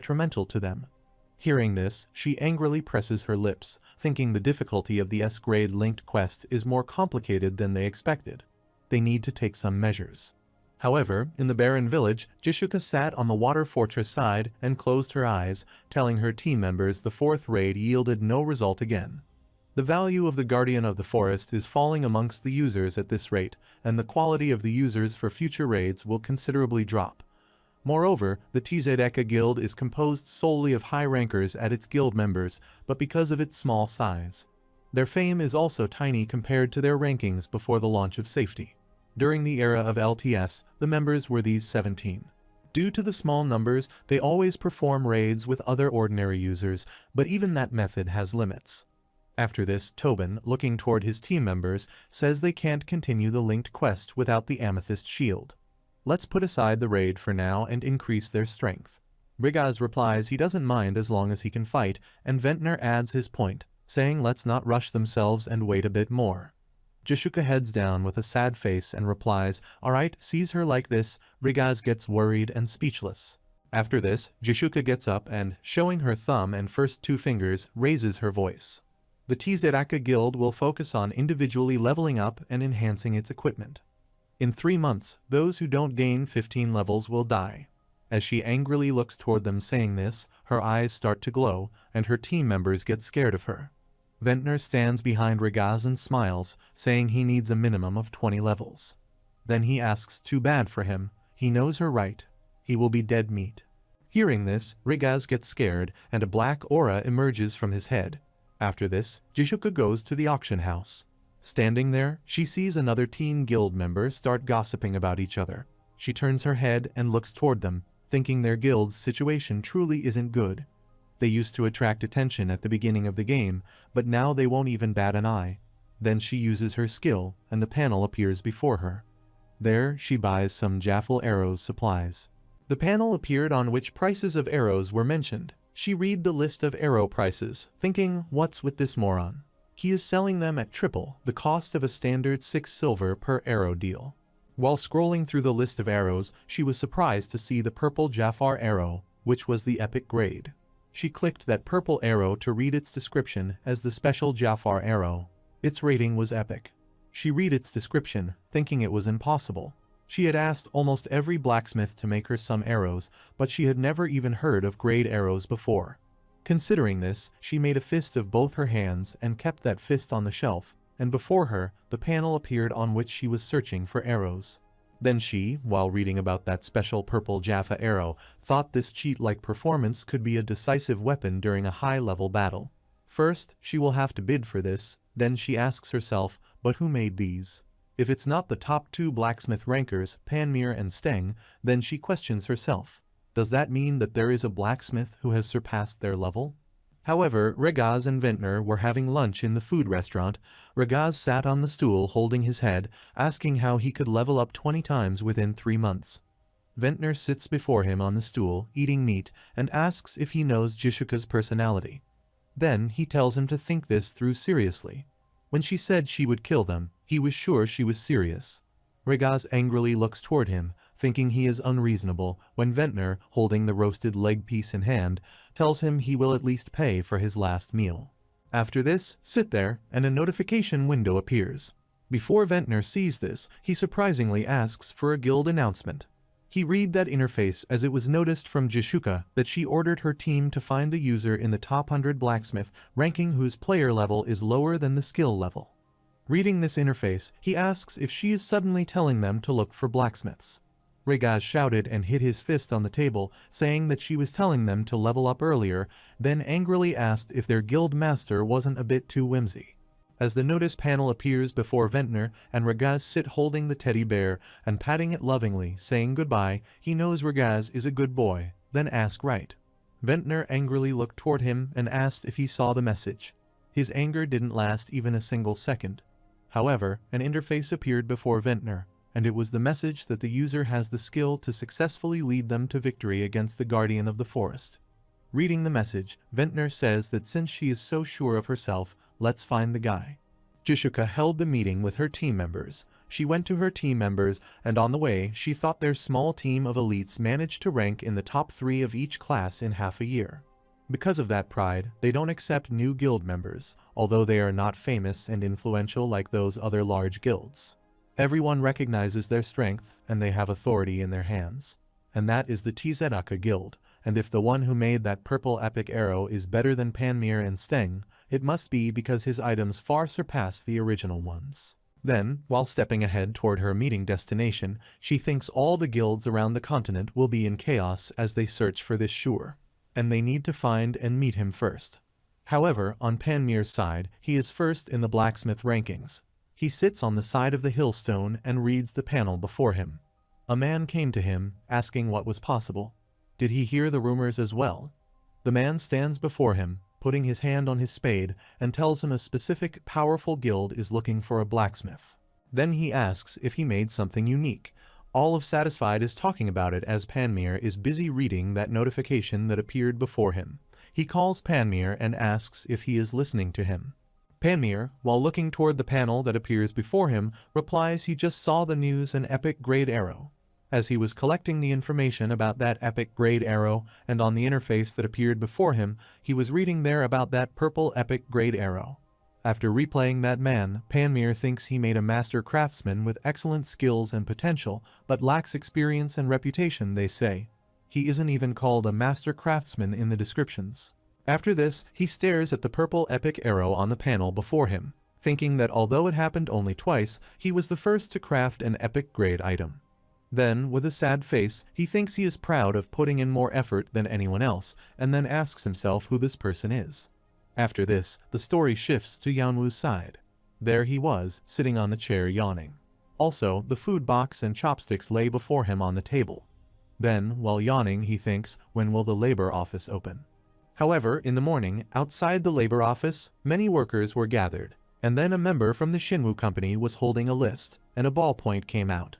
detrimental to them. Hearing this, she angrily presses her lips, thinking the difficulty of the S-grade linked quest is more complicated than they expected. They need to take some measures. However, in the barren village, Jishuka sat on the water fortress side and closed her eyes, telling her team members the fourth raid yielded no result again. The value of the Guardian of the Forest is falling amongst the users at this rate, and the quality of the users for future raids will considerably drop. Moreover, the Tzedaka Guild is composed solely of high rankers at its guild members, but because of its small size. Their fame is also tiny compared to their rankings before the launch of Safety. During the era of LTS, the members were these 17. Due to the small numbers, they always perform raids with other ordinary users, but even that method has limits. After this, Tobin, looking toward his team members, says they can't continue the linked quest without the Amethyst Shield. Let's put aside the raid for now and increase their strength. Rigaz replies he doesn't mind as long as he can fight, and Ventnor adds his point, saying let's not rush themselves and wait a bit more. Jishuka heads down with a sad face and replies, alright, sees her like this, Rigaz gets worried and speechless. After this, Jishuka gets up and, showing her thumb and first two fingers, raises her voice. The Tzedaka Guild will focus on individually leveling up and enhancing its equipment. In 3 months, those who don't gain 15 levels will die. As she angrily looks toward them saying this, her eyes start to glow, and her team members get scared of her. Ventnor stands behind Rigaz and smiles, saying he needs a minimum of 20 levels. Then he asks too bad for him, he knows her right. He will be dead meat. Hearing this, Rigaz gets scared, and a black aura emerges from his head. After this, Jishuka goes to the auction house. Standing there, she sees another teen guild member start gossiping about each other. She turns her head and looks toward them, thinking their guild's situation truly isn't good. They used to attract attention at the beginning of the game, but now they won't even bat an eye. Then she uses her skill, and the panel appears before her. There, she buys some Jaffel arrows supplies. The panel appeared on which prices of arrows were mentioned. She read the list of arrow prices, thinking, what's with this moron? He is selling them at triple the cost of a standard 6 silver per arrow deal. While scrolling through the list of arrows, she was surprised to see the purple Jafar arrow, which was the epic grade. She clicked that purple arrow to read its description as the special Jafar arrow. Its rating was epic. She read its description, thinking it was impossible. She had asked almost every blacksmith to make her some arrows, but she had never even heard of grade arrows before. Considering this, she made a fist of both her hands and kept that fist on the shelf, and before her, the panel appeared on which she was searching for arrows. Then she, while reading about that special purple Jaffa arrow, thought this cheat-like performance could be a decisive weapon during a high-level battle. First, she will have to bid for this, then she asks herself, but who made these? If it's not the top 2 blacksmith rankers, Panmir and Steng, then she questions herself. Does that mean that there is a blacksmith who has surpassed their level? However, Rigaz and Ventnor were having lunch in the food restaurant. Rigaz sat on the stool holding his head, asking how he could level up 20 times within 3 months. Ventnor sits before him on the stool, eating meat, and asks if he knows Jishuka's personality. Then he tells him to think this through seriously. When she said she would kill them, he was sure she was serious. Rigaz angrily looks toward him, thinking he is unreasonable, when Ventnor, holding the roasted leg piece in hand, tells him he will at least pay for his last meal. After this, sit there, and a notification window appears. Before Ventnor sees this, he surprisingly asks for a guild announcement. He read that interface as it was noticed from Jishuka that she ordered her team to find the user in the top 100 blacksmith ranking whose player level is lower than the skill level. Reading this interface, he asks if she is suddenly telling them to look for blacksmiths. Rigaz shouted and hit his fist on the table, saying that she was telling them to level up earlier, then angrily asked if their guild master wasn't a bit too whimsy. As the notice panel appears before Ventnor and Rigaz sit holding the teddy bear and patting it lovingly, saying goodbye, he knows Rigaz is a good boy, then ask right. Ventnor angrily looked toward him and asked if he saw the message. His anger didn't last even a single second. However, an interface appeared before Ventnor, and it was the message that the user has the skill to successfully lead them to victory against the Guardian of the Forest. Reading the message, Ventnor says that since she is so sure of herself, let's find the guy. Jishuka held the meeting with her team members. she went to her team members, and on the way she thought their small team of elites managed to rank in the top 3 of each class in half a year. Because of that pride, they don't accept new guild members, although they are not famous and influential like those other large guilds. Everyone recognizes their strength, and they have authority in their hands. And that is the Tzedaka Guild, and if the one who made that purple epic arrow is better than Panmir and Steng, it must be because his items far surpass the original ones. Then, while stepping ahead toward her meeting destination, she thinks all the guilds around the continent will be in chaos as they search for this Shur. And they need to find and meet him first. However, on Panmir's side, he is first in the blacksmith rankings. He sits on the side of the hillstone and reads the panel before him. A man came to him, asking what was possible. Did he hear the rumors as well? The man stands before him, putting his hand on his spade, and tells him a specific, powerful guild is looking for a blacksmith. Then he asks if he made something unique. All of Satisfied is talking about it as Panmir is busy reading that notification that appeared before him. He calls Panmir and asks if he is listening to him. Panmir, while looking toward the panel that appears before him, replies he just saw the news an epic grade arrow. As he was collecting the information about that epic grade arrow, and on the interface that appeared before him, he was reading there about that purple epic grade arrow. After replaying that man, Panmir thinks he made a master craftsman with excellent skills and potential, but lacks experience and reputation, they say. He isn't even called a master craftsman in the descriptions. After this, he stares at the purple epic arrow on the panel before him, thinking that although it happened only twice, he was the first to craft an epic grade item. Then, with a sad face, he thinks he is proud of putting in more effort than anyone else, and then asks himself who this person is. After this, the story shifts to Yanwu's side. There he was, sitting on the chair yawning. Also, the food box and chopsticks lay before him on the table. Then, while yawning, he thinks, when will the labor office open? However, in the morning, outside the labor office, many workers were gathered, and then a member from the Shinwoo company was holding a list, and a ballpoint came out.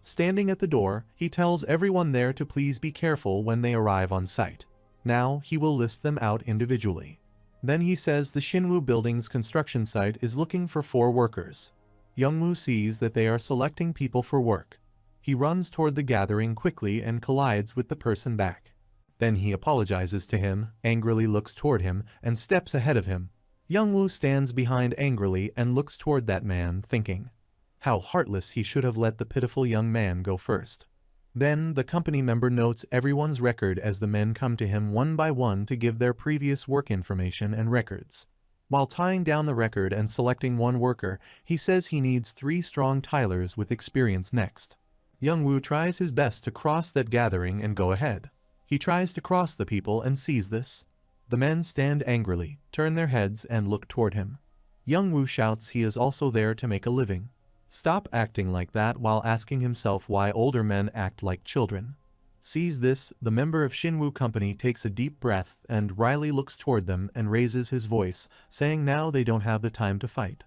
Standing at the door, he tells everyone there to please be careful when they arrive on site. Now, he will list them out individually. Then he says the Shinwoo building's construction site is looking for 4 workers. Youngwoo sees that they are selecting people for work. He runs toward the gathering quickly and collides with the person back. Then he apologizes to him, angrily looks toward him, and steps ahead of him. Youngwoo stands behind angrily and looks toward that man, thinking, how heartless, he should have let the pitiful young man go first. Then the company member notes everyone's record as the men come to him one by one to give their previous work information and records. While tying down the record and selecting one worker, he says he needs 3 strong tilers with experience next. Youngwoo tries his best to cross that gathering and go ahead. He tries to cross the people and sees this. The men stand angrily, turn their heads and look toward him. Youngwoo shouts he is also there to make a living. Stop acting like that, while asking himself why older men act like children. Sees this, the member of Shinwoo company takes a deep breath and wryly looks toward them and raises his voice, saying now they don't have the time to fight.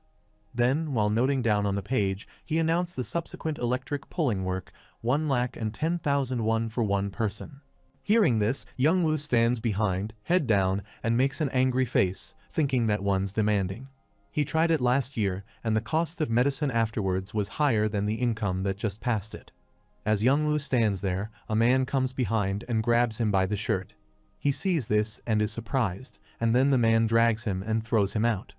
Then, while noting down on the page, he announced the subsequent electric pulling work, 110,000 won for one person. Hearing this, Youngwoo stands behind, head down, and makes an angry face, thinking that one's demanding. He tried it last year, and the cost of medicine afterwards was higher than the income that just passed it. As Youngwoo stands there, a man comes behind and grabs him by the shirt. He sees this and is surprised, and then the man drags him and throws him out.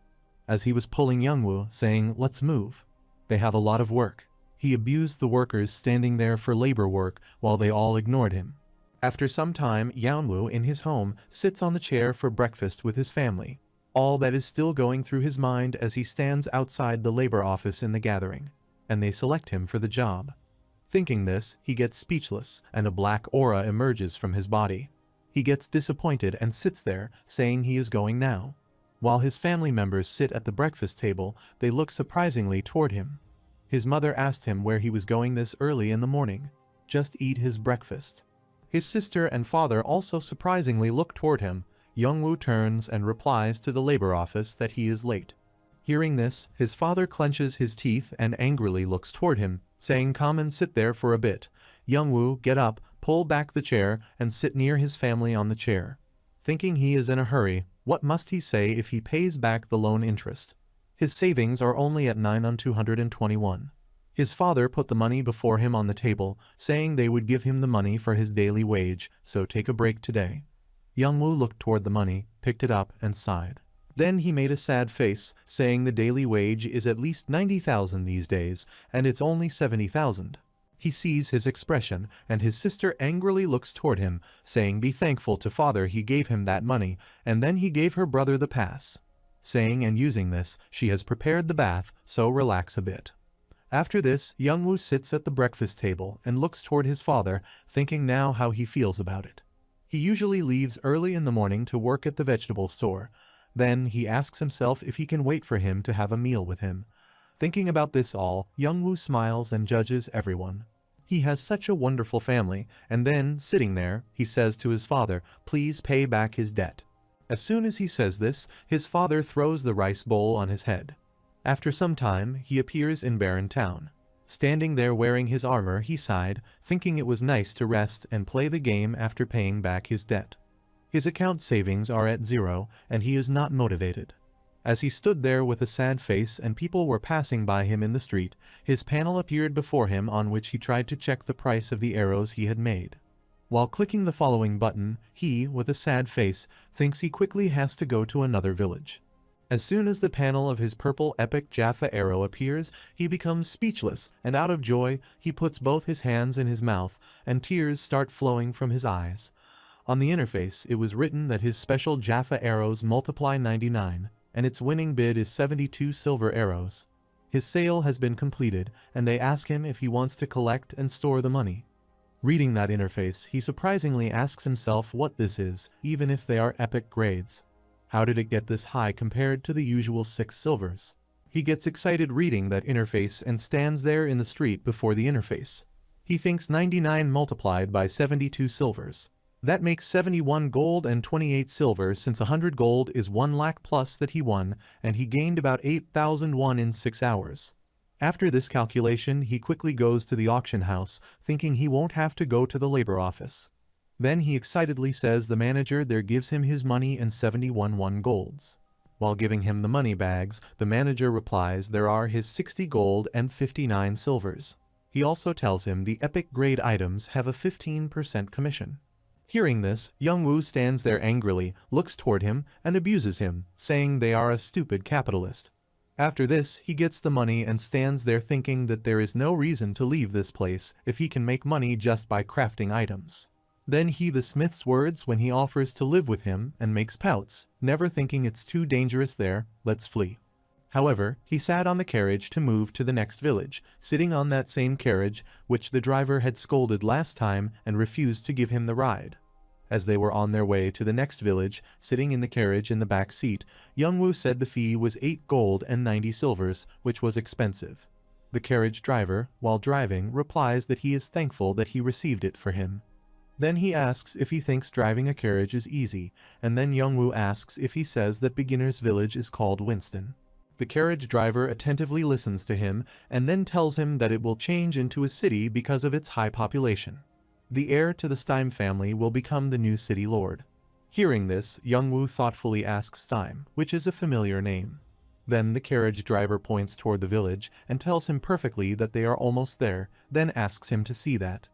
As he was pulling Youngwoo, saying, let's move. They have a lot of work. He abused the workers standing there for labor work while they all ignored him. After some time, Youngwoo in his home sits on the chair for breakfast with his family. All that is still going through his mind as he stands outside the labor office in the gathering, and they select him for the job. Thinking this, he gets speechless, and a black aura emerges from his body. He gets disappointed and sits there, saying he is going now. While his family members sit at the breakfast table, they look surprisingly toward him. His mother asked him where he was going this early in the morning. Just eat his breakfast. His sister and father also surprisingly look toward him. Youngwoo turns and replies to the labor office that he is late. Hearing this, his father clenches his teeth and angrily looks toward him, saying come and sit there for a bit. Youngwoo, get up, pull back the chair, and sit near his family on the chair. Thinking he is in a hurry, what must he say if he pays back the loan interest? His savings are only at 9 on 221. His father put the money before him on the table, saying they would give him the money for his daily wage, so take a break today. Youngwoo looked toward the money, picked it up, and sighed. Then he made a sad face, saying the daily wage is at least 90,000 these days, and it's only 70,000. He sees his expression, and his sister angrily looks toward him, saying be thankful to father he gave him that money, and then he gave her brother the pass. Saying and using this, she has prepared the bath, so relax a bit. After this, Youngwoo sits at the breakfast table and looks toward his father, thinking now how he feels about it. He usually leaves early in the morning to work at the vegetable store. Then he asks himself if he can wait for him to have a meal with him. Thinking about this all, Youngwoo smiles and judges everyone. He has such a wonderful family, and then, sitting there, he says to his father, please pay back his debt. As soon as he says this, his father throws the rice bowl on his head. After some time, he appears in Barren Town. Standing there wearing his armor, he sighed, thinking it was nice to rest and play the game after paying back his debt. His account savings are at 0, and he is not motivated. As he stood there with a sad face and people were passing by him in the street, his panel appeared before him on which he tried to check the price of the arrows he had made. While clicking the following button, he, with a sad face, thinks he quickly has to go to another village. As soon as the panel of his purple epic Jaffa arrow appears, he becomes speechless, and out of joy, he puts both his hands in his mouth, and tears start flowing from his eyes. On the interface, it was written that his special Jaffa arrows multiply 99, and its winning bid is 72 silver arrows. His sale has been completed, and they ask him if he wants to collect and store the money. Reading that interface, he surprisingly asks himself what this is, even if they are epic grades. How did it get this high compared to the usual 6 silvers? He gets excited reading that interface and stands there in the street before the interface. He thinks 99 multiplied by 72 silvers. That makes 71 gold and 28 silver, since 100 gold is 1 lakh plus that he won, and he gained about 8,000 won in 6 hours. After this calculation, he quickly goes to the auction house, thinking he won't have to go to the labor office. Then he excitedly says the manager there gives him his money and 71 1 golds. While giving him the money bags, the manager replies there are his 60 gold and 59 silvers. He also tells him the epic grade items have a 15% commission. Hearing this, Youngwoo stands there angrily, looks toward him, and abuses him, saying they are a stupid capitalist. After this, he gets the money and stands there thinking that there is no reason to leave this place if he can make money just by crafting items. Then he the smith's words when he offers to live with him and makes pouts, never thinking it's too dangerous there, let's flee. However, he sat on the carriage to move to the next village, sitting on that same carriage which the driver had scolded last time and refused to give him the ride. As they were on their way to the next village, sitting in the carriage in the back seat, Youngwoo said the fee was 8 gold and 90 silvers, which was expensive. The carriage driver, while driving, replies that he is thankful that he received it for him. Then he asks if he thinks driving a carriage is easy, and then Youngwoo asks if he says that beginner's village is called Winston. The carriage driver attentively listens to him and then tells him that it will change into a city because of its high population. The heir to the Stime family will become the new city lord. Hearing this, Youngwoo thoughtfully asks Stime, which is a familiar name. Then the carriage driver points toward the village and tells him perfectly that they are almost there, then asks him to see that.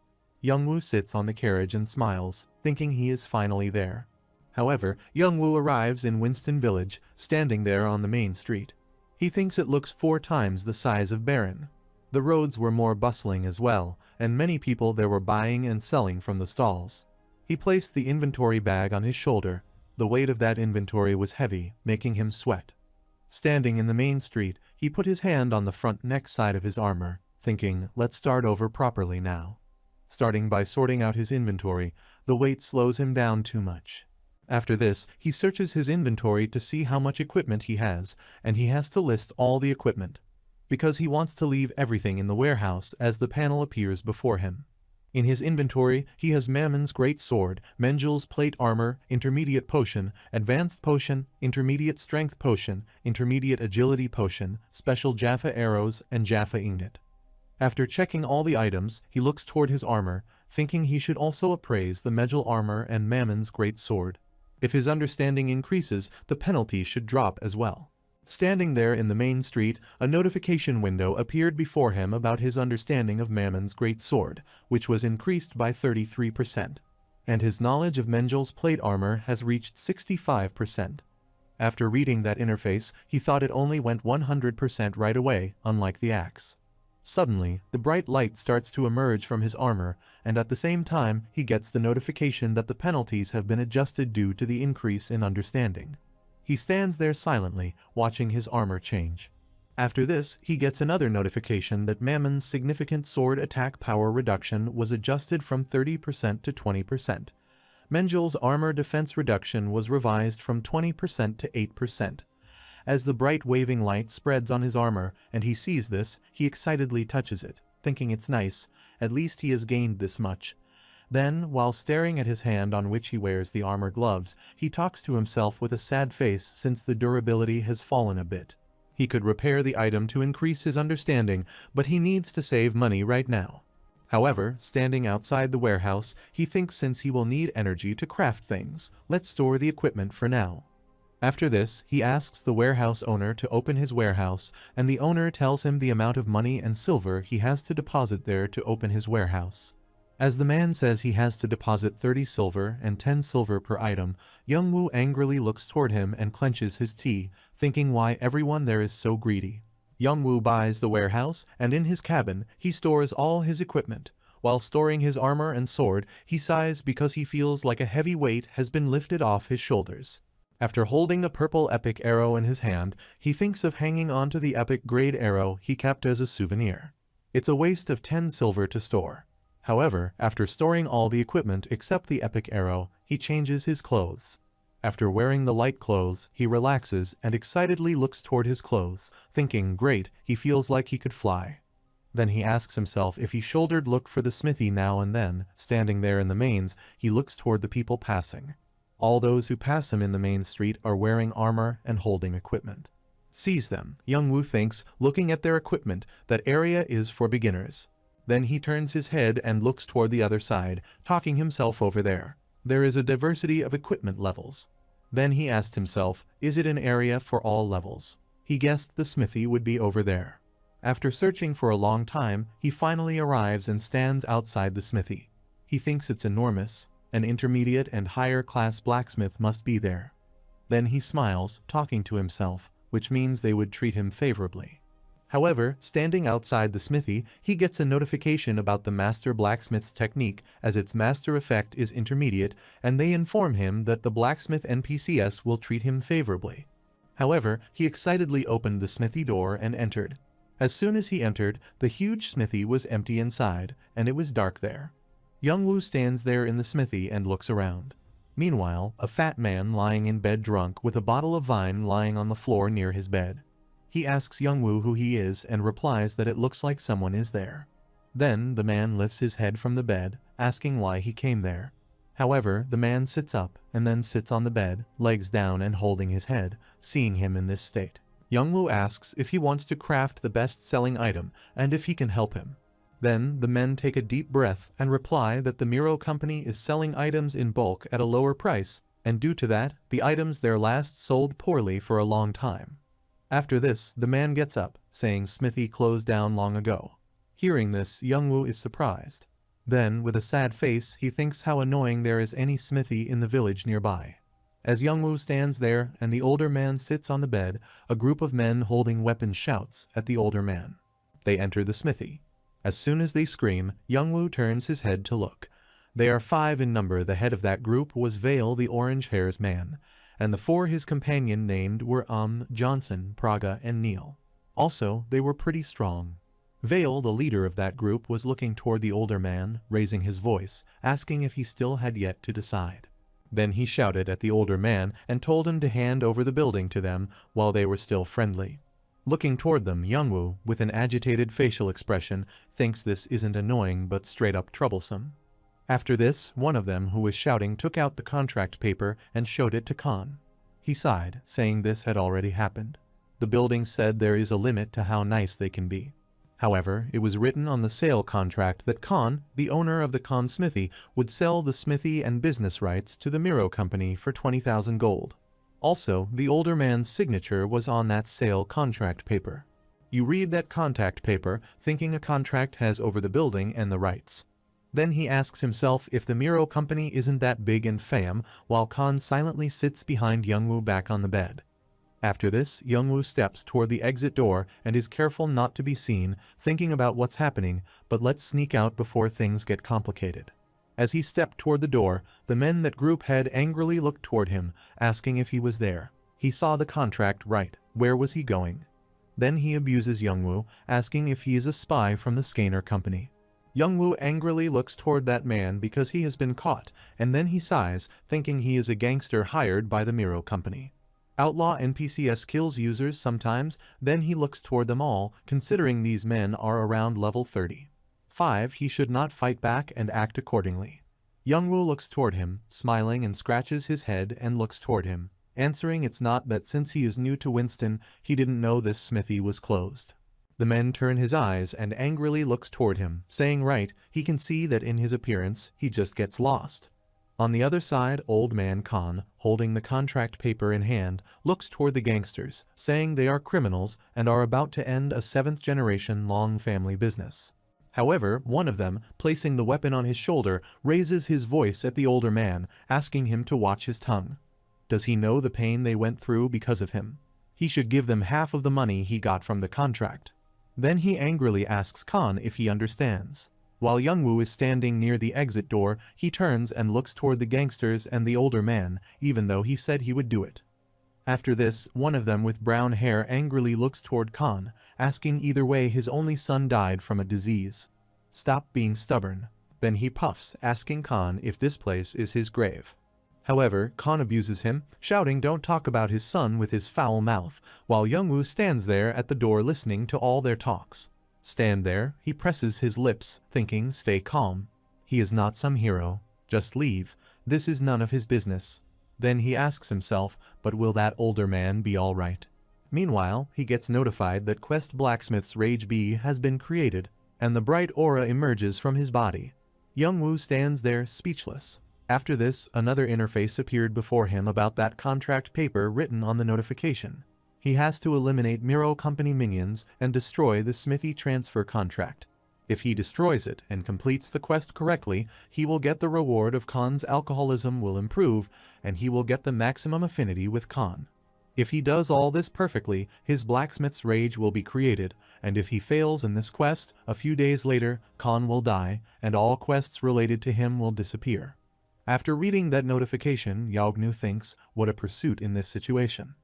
Youngwoo sits on the carriage and smiles, thinking he is finally there. However, Youngwoo arrives in Winston Village, standing there on the main street. He thinks it looks 4 times the size of Barren. The roads were more bustling as well, and many people there were buying and selling from the stalls. He placed the inventory bag on his shoulder. The weight of that inventory was heavy, making him sweat. Standing in the main street, he put his hand on the front neck side of his armor, thinking, let's start over properly now. Starting by sorting out his inventory, the weight slows him down too much. After this, he searches his inventory to see how much equipment he has, and he has to list all the equipment, because he wants to leave everything in the warehouse as the panel appears before him. In his inventory, he has Mammon's great sword, Mengel's plate armor, intermediate potion, advanced potion, intermediate strength potion, intermediate agility potion, special Jaffa arrows, and Jaffa ingot. After checking all the items, he looks toward his armor, thinking he should also appraise the Mengel armor and Mammon's great sword. If his understanding increases, the penalty should drop as well. Standing there in the main street, a notification window appeared before him about his understanding of Mammon's great sword, which was increased by 33%. And his knowledge of Mengel's plate armor has reached 65%. After reading that interface, he thought it only went 100% right away, unlike the axe. Suddenly, the bright light starts to emerge from his armor, and at the same time, he gets the notification that the penalties have been adjusted due to the increase in understanding. He stands there silently, watching his armor change. After this, he gets another notification that Mammon's significant sword attack power reduction was adjusted from 30% to 20%. Mengel's armor defense reduction was revised from 20% to 8%. As the bright waving light spreads on his armor and he sees this, he excitedly touches it, thinking it's nice, at least he has gained this much. Then, while staring at his hand on which he wears the armor gloves, he talks to himself with a sad face since the durability has fallen a bit. He could repair the item to increase his understanding, but he needs to save money right now. However, standing outside the warehouse, he thinks since he will need energy to craft things, let's store the equipment for now. After this, he asks the warehouse owner to open his warehouse, and the owner tells him the amount of money and silver he has to deposit there to open his warehouse. As the man says he has to deposit 30 silver and 10 silver per item, Youngwoo angrily looks toward him and clenches his teeth, thinking why everyone there is so greedy. Youngwoo buys the warehouse, and in his cabin, he stores all his equipment. While storing his armor and sword, he sighs because he feels like a heavy weight has been lifted off his shoulders. After holding the purple epic arrow in his hand, he thinks of hanging onto the epic grade arrow he kept as a souvenir. It's a waste of 10 silver to store. However, after storing all the equipment except the epic arrow, he changes his clothes. After wearing the light clothes, he relaxes and excitedly looks toward his clothes, thinking, great, he feels like he could fly. Then he asks himself if he shouldered look for the smithy now and then. Standing there in the mains, he looks toward the people passing. All those who pass him in the main street are wearing armor and holding equipment. Sees them, Youngwoo thinks, looking at their equipment, that area is for beginners. Then he turns his head and looks toward the other side, talking himself over there. There is a diversity of equipment levels. Then he asked himself, is it an area for all levels? He guessed the smithy would be over there. After searching for a long time, he finally arrives and stands outside the smithy. He thinks it's enormous. An intermediate and higher class blacksmith must be there. Then he smiles, talking to himself, which means they would treat him favorably. However, standing outside the smithy, he gets a notification about the master blacksmith's technique as its master effect is intermediate, and they inform him that the blacksmith NPCs will treat him favorably. However, he excitedly opened the smithy door and entered. As soon as he entered, the huge smithy was empty inside, and it was dark there. Youngwoo stands there in the smithy and looks around. Meanwhile, a fat man lying in bed drunk with a bottle of wine lying on the floor near his bed. He asks Youngwoo who he is and replies that it looks like someone is there. Then the man lifts his head from the bed, asking why he came there. However, the man sits up and then sits on the bed, legs down and holding his head, seeing him in this state. Youngwoo asks if he wants to craft the best-selling item and if he can help him. Then the men take a deep breath and reply that the Miro company is selling items in bulk at a lower price, and due to that, the items there last sold poorly for a long time. After this, the man gets up, saying smithy closed down long ago. Hearing this, Youngwoo is surprised. Then, with a sad face, he thinks how annoying there is any smithy in the village nearby. As Youngwoo stands there and the older man sits on the bed, a group of men holding weapons shouts at the older man. They enter the smithy. As soon as they scream, Youngwoo turns his head to look. They are 5 in number. The head of that group was Vale, the orange-hairs man, and the 4 his companion named were Johnson, Praga, and Neil. Also, they were pretty strong. Vale, the leader of that group, was looking toward the older man, raising his voice, asking if he still had yet to decide. Then he shouted at the older man and told him to hand over the building to them while they were still friendly. Looking toward them, Youngwoo, with an agitated facial expression, thinks this isn't annoying but straight up troublesome. After this, one of them who was shouting took out the contract paper and showed it to Khan. He sighed, saying this had already happened. The building said there is a limit to how nice they can be. However, it was written on the sale contract that Khan, the owner of the Khan smithy, would sell the smithy and business rights to the Miro company for 20,000 gold. Also, the older man's signature was on that sale contract paper. You read that contact paper, thinking a contract has over the building and the rights. Then he asks himself if the Miro company isn't that big and fam, while Kan silently sits behind Youngwoo back on the bed. After this, Youngwoo steps toward the exit door and is careful not to be seen, thinking about what's happening, but let's sneak out before things get complicated. As he stepped toward the door, the men that group head angrily looked toward him, asking if he was there. He saw the contract right. Where was he going? Then he abuses Youngwoo, asking if he is a spy from the Scanner company. Youngwoo angrily looks toward that man because he has been caught, and then he sighs, thinking he is a gangster hired by the Miro company. Outlaw NPCs kills users sometimes, then he looks toward them all, considering these men are around level 30. 5. He should not fight back and act accordingly. Youngwoo looks toward him, smiling and scratches his head and looks toward him, answering it's not that since he is new to Winston, he didn't know this smithy was closed. The men turn his eyes and angrily looks toward him, saying right, he can see that in his appearance, he just gets lost. On the other side, old man Kan, holding the contract paper in hand, looks toward the gangsters, saying they are criminals and are about to end a 7th-generation-long family business. However, one of them, placing the weapon on his shoulder, raises his voice at the older man, asking him to watch his tongue. Does he know the pain they went through because of him? He should give them half of the money he got from the contract. Then he angrily asks Kan if he understands. While Youngwoo is standing near the exit door, he turns and looks toward the gangsters and the older man, even though he said he would do it. After this, one of them with brown hair angrily looks toward Kan, asking either way his only son died from a disease. Stop being stubborn. Then he puffs, asking Kan if this place is his grave. However, Kan abuses him, shouting don't talk about his son with his foul mouth, while Youngwoo stands there at the door listening to all their talks. Stand there, he presses his lips, thinking stay calm. He is not some hero. Just leave. This is none of his business. Then he asks himself, but will that older man be alright? Meanwhile, he gets notified that Quest Blacksmith's Rage Bee has been created, and the bright aura emerges from his body. Youngwoo stands there speechless. After this, another interface appeared before him about that contract paper written on the notification. He has to eliminate Miro Company minions and destroy the Smithy transfer contract. If he destroys it and completes the quest correctly, he will get the reward of Kan's alcoholism will improve, and he will get the maximum affinity with Kan. If he does all this perfectly, his blacksmith's rage will be created, and if he fails in this quest, a few days later, Kan will die, and all quests related to him will disappear. After reading that notification, Youngwoo thinks, what a pursuit in this situation.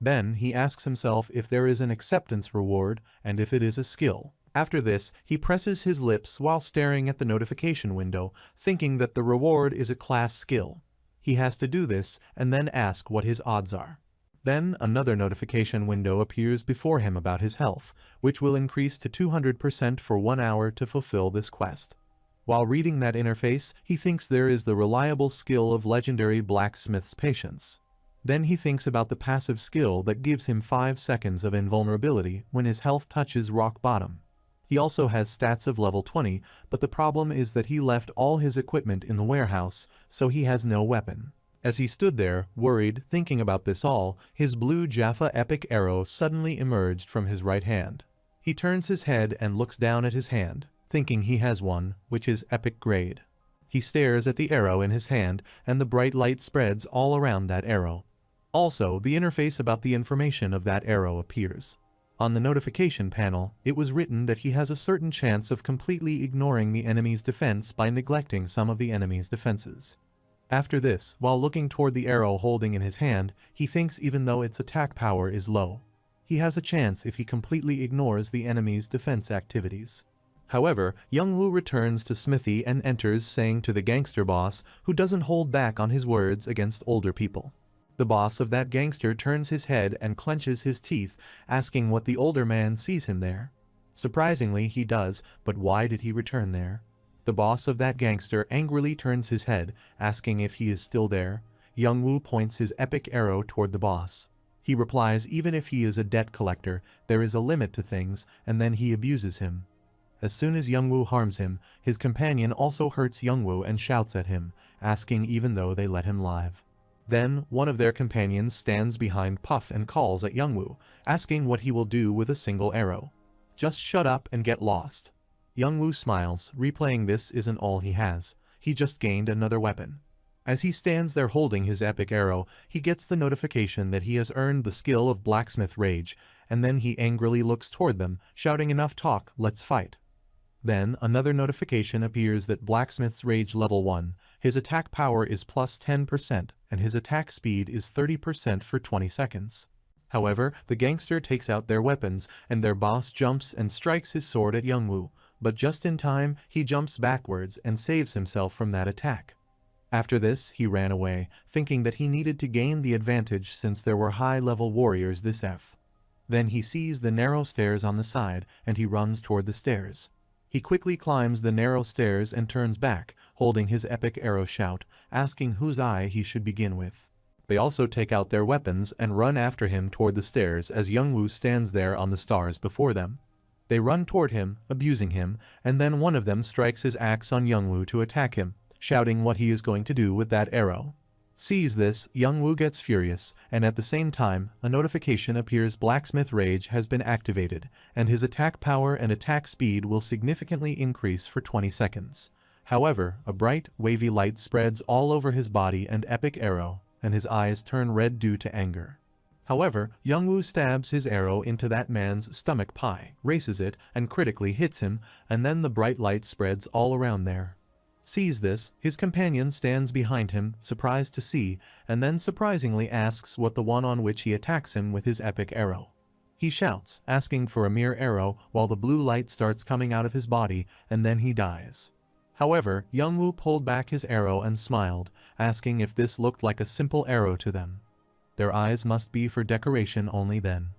Then, he asks himself if there is an acceptance reward, and if it is a skill. After this, he presses his lips while staring at the notification window, thinking that the reward is a class skill. He has to do this, and then ask what his odds are. Then, another notification window appears before him about his health, which will increase to 200% for 1 hour to fulfill this quest. While reading that interface, he thinks there is the reliable skill of legendary blacksmith's patience. Then he thinks about the passive skill that gives him 5 seconds of invulnerability when his health touches rock bottom. He also has stats of level 20, but the problem is that he left all his equipment in the warehouse, so he has no weapon. As he stood there, worried, thinking about this all, his blue Jaffa epic arrow suddenly emerged from his right hand. He turns his head and looks down at his hand, thinking he has one, which is epic grade. He stares at the arrow in his hand, and the bright light spreads all around that arrow. Also, the interface about the information of that arrow appears. On the notification panel, it was written that he has a certain chance of completely ignoring the enemy's defense by neglecting some of the enemy's defenses. After this, while looking toward the arrow holding in his hand, he thinks even though its attack power is low, he has a chance if he completely ignores the enemy's defense activities. However, Youngwoo returns to Smithy and enters saying to the gangster boss, who doesn't hold back on his words against older people. The boss of that gangster turns his head and clenches his teeth, asking what the older man sees him there. Surprisingly, he does, but why did he return there? The boss of that gangster angrily turns his head, asking if he is still there. Youngwoo points his epic arrow toward the boss. He replies even if he is a debt collector, there is a limit to things, and then he abuses him. As soon as Youngwoo harms him, his companion also hurts Youngwoo and shouts at him, asking even though they let him live. Then, one of their companions stands behind Puff and calls at Youngwoo, asking what he will do with a single arrow. Just shut up and get lost. Youngwoo smiles, replaying this isn't all he has. He just gained another weapon. As he stands there holding his epic arrow, he gets the notification that he has earned the skill of Blacksmith Rage, and then he angrily looks toward them, shouting, "Enough talk, let's fight." Then, another notification appears that Blacksmith's Rage level 1, his attack power is plus 10%, and his attack speed is 30% for 20 seconds. However, the gangster takes out their weapons, and their boss jumps and strikes his sword at Youngwoo, but just in time, he jumps backwards and saves himself from that attack. After this, he ran away, thinking that he needed to gain the advantage since there were high-level warriors this F. Then he sees the narrow stairs on the side, and he runs toward the stairs. He quickly climbs the narrow stairs and turns back, holding his epic arrow shout, asking whose eye he should begin with. They also take out their weapons and run after him toward the stairs as Youngwoo stands there on the stars before them. They run toward him, abusing him, and then one of them strikes his axe on Youngwoo to attack him, shouting what he is going to do with that arrow. Sees this, Youngwoo gets furious, and at the same time, a notification appears Blacksmith Rage has been activated, and his attack power and attack speed will significantly increase for 20 seconds. However, a bright, wavy light spreads all over his body and epic arrow, and his eyes turn red due to anger. However, Youngwoo stabs his arrow into that man's stomach pie, races it, and critically hits him, and then the bright light spreads all around there. Sees this, his companion stands behind him, surprised to see, and then surprisingly asks what the one on which he attacks him with his epic arrow. He shouts, asking for a mere arrow, while the blue light starts coming out of his body, and then he dies. However, Youngwoo pulled back his arrow and smiled, asking if this looked like a simple arrow to them. Their eyes must be for decoration only then.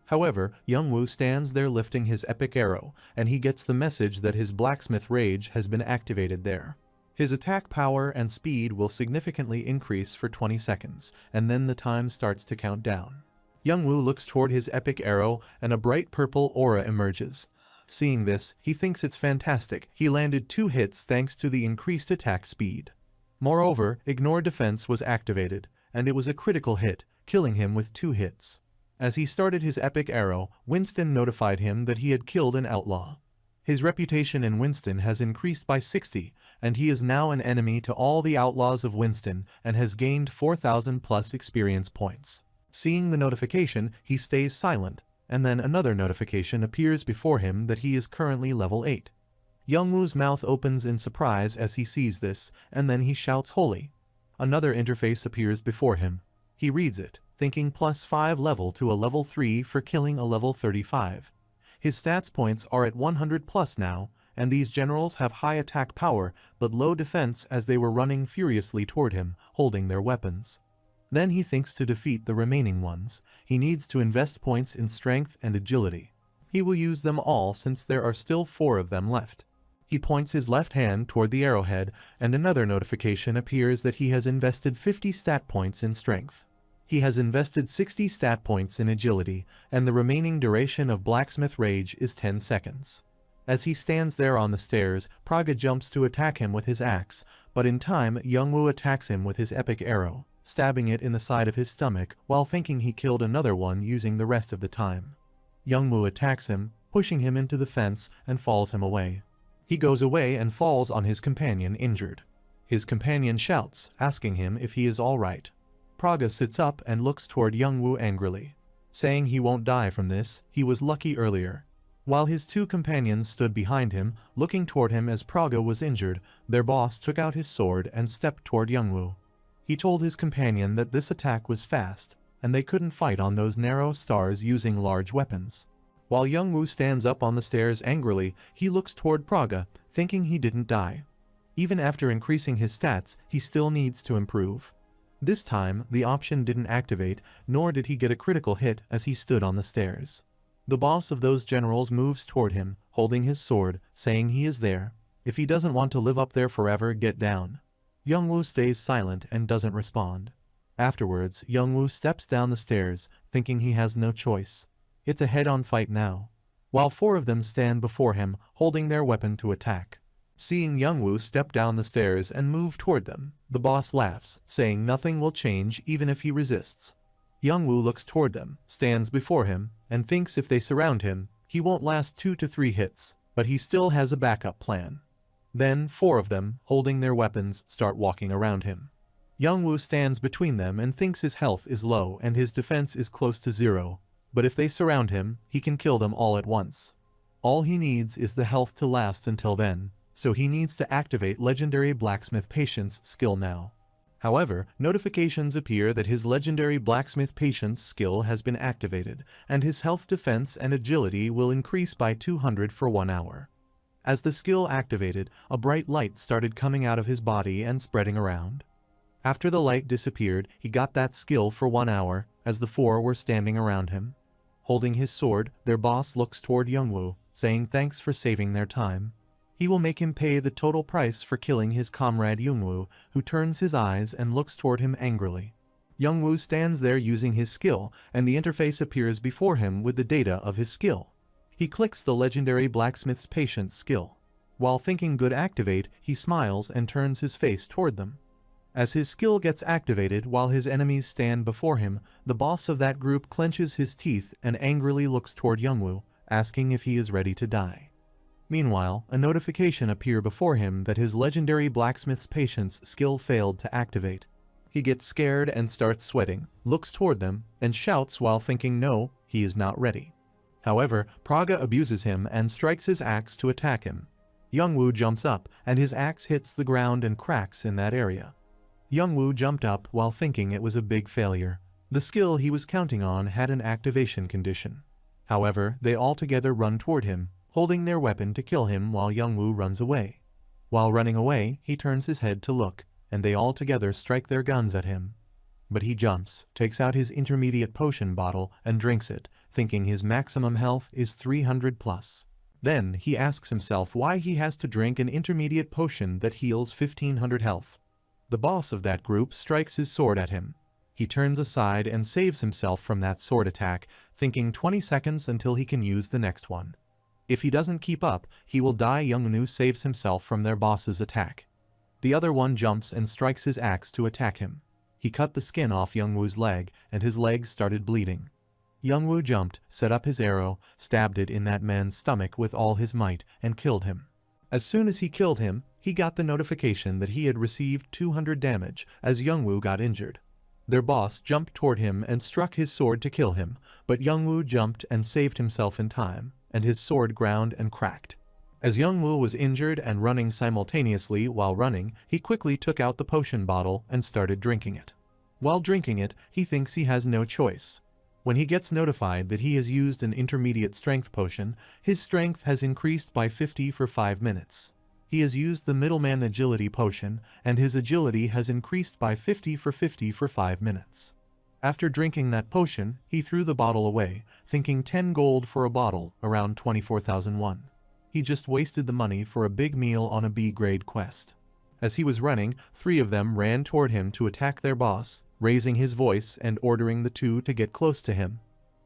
However, Youngwoo stands there lifting his epic arrow, and he gets the message that his Blacksmith Rage has been activated there. His attack power and speed will significantly increase for 20 seconds, and then the time starts to count down. Youngwoo looks toward his epic arrow, and a bright purple aura emerges. Seeing this, he thinks it's fantastic. He landed 2 hits thanks to the increased attack speed. Moreover, Ignore Defense was activated, and it was a critical hit, killing him with 2 hits. As he started his epic arrow, Winston notified him that he had killed an outlaw. His reputation in Winston has increased by 60, and he is now an enemy to all the outlaws of Winston and has gained 4,000 plus experience points. Seeing the notification, he stays silent, and then another notification appears before him that he is currently level 8. Youngwoo's mouth opens in surprise as he sees this, and then he shouts holy. Another interface appears before him. He reads it, thinking plus 5 level to a level 3 for killing a level 35. His stats points are at 100 plus now, and these generals have high attack power but low defense as they were running furiously toward him, holding their weapons. Then he thinks to defeat the remaining ones, he needs to invest points in strength and agility. He will use them all since there are still 4 of them left. He points his left hand toward the arrowhead, and another notification appears that he has invested 50 stat points in strength. He has invested 60 stat points in agility, and the remaining duration of Blacksmith Rage is 10 seconds. As he stands there on the stairs, Praga jumps to attack him with his axe, but in time Youngwoo attacks him with his epic arrow, stabbing it in the side of his stomach while thinking he killed another one using the rest of the time. Youngwoo attacks him, pushing him into the fence and falls him away. He goes away and falls on his companion injured. His companion shouts, asking him if he is alright. Praga sits up and looks toward Youngwoo angrily, saying he won't die from this, he was lucky earlier. While his 2 companions stood behind him, looking toward him as Praga was injured, their boss took out his sword and stepped toward Youngwoo. He told his companion that this attack was fast, and they couldn't fight on those narrow stars using large weapons. While Youngwoo stands up on the stairs angrily, he looks toward Praga, thinking he didn't die. Even after increasing his stats, he still needs to improve. This time, the option didn't activate, nor did he get a critical hit as he stood on the stairs. The boss of those generals moves toward him, holding his sword, saying he is there. If he doesn't want to live up there forever, get down. Youngwoo stays silent and doesn't respond. Afterwards, Youngwoo steps down the stairs, thinking he has no choice. It's a head-on fight now, while 4 of them stand before him, holding their weapon to attack. Seeing Youngwoo step down the stairs and move toward them, the boss laughs, saying nothing will change even if he resists. Youngwoo looks toward them, stands before him, and thinks if they surround him, he won't last 2 to 3 hits, but he still has a backup plan. Then 4 of them, holding their weapons, start walking around him. Youngwoo stands between them and thinks his health is low and his defense is close to 0, but if they surround him, he can kill them all at once. All he needs is the health to last until then, so he needs to activate legendary Blacksmith Patience skill now. However, notifications appear that his legendary Blacksmith Patience skill has been activated, and his health, defense, and agility will increase by 200 for 1 hour. As the skill activated, a bright light started coming out of his body and spreading around. After the light disappeared, he got that skill for 1 hour, as the 4 were standing around him. Holding his sword, their boss looks toward Youngwoo, saying thanks for saving their time. He will make him pay the total price for killing his comrade Youngwoo, who turns his eyes and looks toward him angrily. Youngwoo stands there using his skill, and the interface appears before him with the data of his skill. He clicks the legendary Blacksmith's Patience skill. While thinking good activate, he smiles and turns his face toward them. As his skill gets activated while his enemies stand before him, the boss of that group clenches his teeth and angrily looks toward Youngwoo, asking if he is ready to die. Meanwhile, a notification appears before him that his legendary Blacksmith's Patience skill failed to activate. He gets scared and starts sweating, looks toward them, and shouts while thinking no, he is not ready. However, Pagma abuses him and strikes his axe to attack him. Youngwoo jumps up, and his axe hits the ground and cracks in that area. Youngwoo jumped up while thinking it was a big failure. The skill he was counting on had an activation condition. However, they all together run toward him, holding their weapon to kill him while Youngwoo runs away. While running away, he turns his head to look, and they all together strike their guns at him. But he jumps, takes out his intermediate potion bottle, and drinks it, thinking his maximum health is 300 plus. Then, he asks himself why he has to drink an intermediate potion that heals 1500 health. The boss of that group strikes his sword at him. He turns aside and saves himself from that sword attack, thinking 20 seconds until he can use the next one. If he doesn't keep up, he will die. Youngwoo saves himself from their boss's attack. The other one jumps and strikes his axe to attack him. He cut the skin off Youngwoo's leg, and his leg started bleeding. Youngwoo jumped, set up his arrow, stabbed it in that man's stomach with all his might, and killed him. As soon as he killed him, he got the notification that he had received 200 damage as Youngwoo got injured. Their boss jumped toward him and struck his sword to kill him, but Youngwoo jumped and saved himself in time, and his sword ground and cracked. As Youngwoo was injured and running simultaneously while running, he quickly took out the potion bottle and started drinking it. While drinking it, he thinks he has no choice. When he gets notified that he has used an intermediate strength potion, his strength has increased by 50 for 5 minutes. He has used the middleman agility potion, and his agility has increased by 50 for 5 minutes. After drinking that potion, he threw the bottle away, thinking 10 gold for a bottle, around 24,001. He just wasted the money for a big meal on a B-grade quest. As he was running, 3 of them ran toward him to attack their boss, raising his voice and ordering the 2 to get close to him.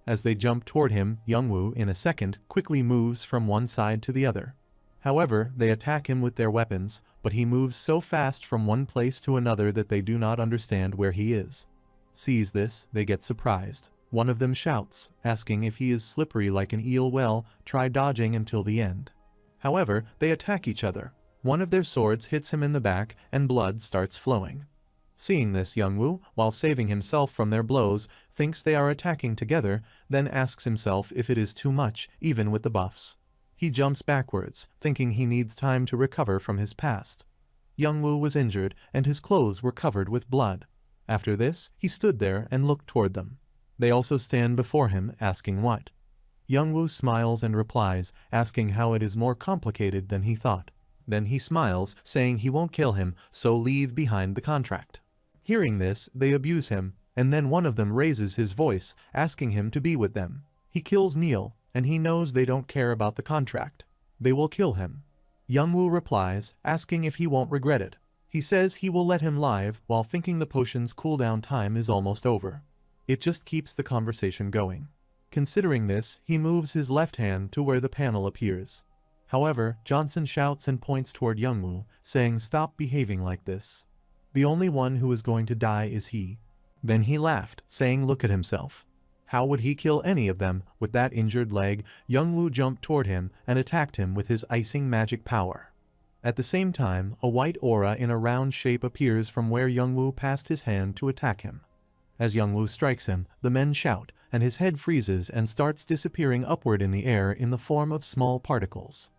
As they jump toward him, Youngwoo, in a second, quickly moves from one side to the other. However, they attack him with their weapons, but he moves so fast from one place to another that they do not understand where he is. Sees this, they get surprised. One of them shouts, asking if he is slippery like an eel. Well, try dodging until the end. However, they attack each other. One of their swords hits him in the back, and blood starts flowing. Seeing this, Youngwoo, while saving himself from their blows, thinks they are attacking together, then asks himself if it is too much, even with the buffs. He jumps backwards, thinking he needs time to recover from his past. Youngwoo was injured, and his clothes were covered with blood. After this, he stood there and looked toward them. They also stand before him, asking what. Youngwoo smiles and replies, asking how it is more complicated than he thought. Then he smiles, saying he won't kill him, so leave behind the contract. Hearing this, they abuse him, and then one of them raises his voice, asking him to be with them. He kills Neil, and he knows they don't care about the contract. They will kill him. Youngwoo replies, asking if he won't regret it. He says he will let him live while thinking the potion's cooldown time is almost over. It just keeps the conversation going. Considering this, he moves his left hand to where the panel appears. However, Johnson shouts and points toward Youngwoo, saying stop behaving like this. The only one who is going to die is he. Then he laughed, saying look at himself. How would he kill any of them? With that injured leg, Youngwoo jumped toward him and attacked him with his icing magic power. At the same time, a white aura in a round shape appears from where Youngwoo passed his hand to attack him. As Youngwoo strikes him, the men shout, and his head freezes and starts disappearing upward in the air in the form of small particles.